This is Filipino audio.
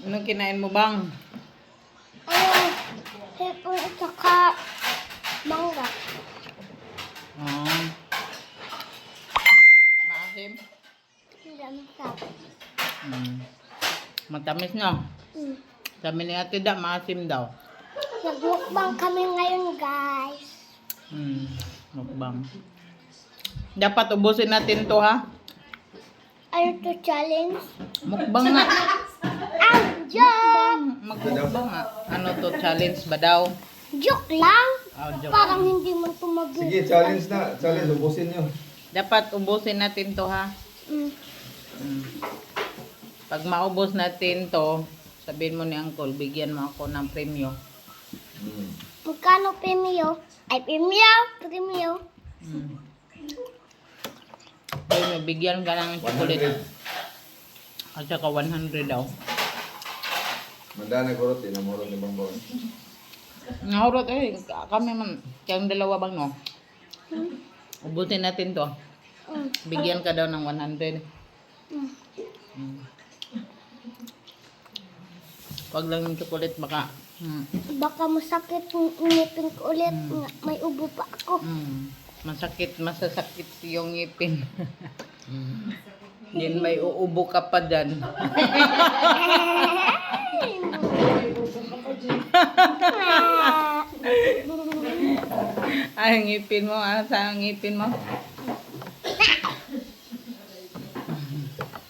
Anong kinain mo bang? Hipon at saka mangga. Oh. Maasim? Hindi masarap. Matamis no? Sabi ni Ate Da, maasim daw. Nagmukbang kami ngayon, guys. Mukbang. Dapat ubusin natin to ha? Ano to challenge? Mukbang nga. Joke! Magmukbang nga. Ano to, challenge ba daw? Joke lang. Joke. Parang hindi mo tumagin. Sige, challenge na. Challenge, ubusin nyo. Dapat ubusin natin to ha? Pag maubos natin to, sabihin mo ni Uncle, bigyan mo ako ng premyo. Magkano premio? Ay, premio. Premyo, bigyan ka ng chocolate. 100. At saka 100 daw. Manda na kurot, inamurot ni Bambon. Nahurot kami man. Kayang dalawa bang no? Ubusin natin to. Bigyan ka daw ng 100. Wag lang yung chocolate baka. Baka masakit yung ngipin ko ulit. May ubo pa ako. Masasakit yung ngipin. Yan may uubo ka pa dyan. Ay, ngipin mo, sa ngipin mo.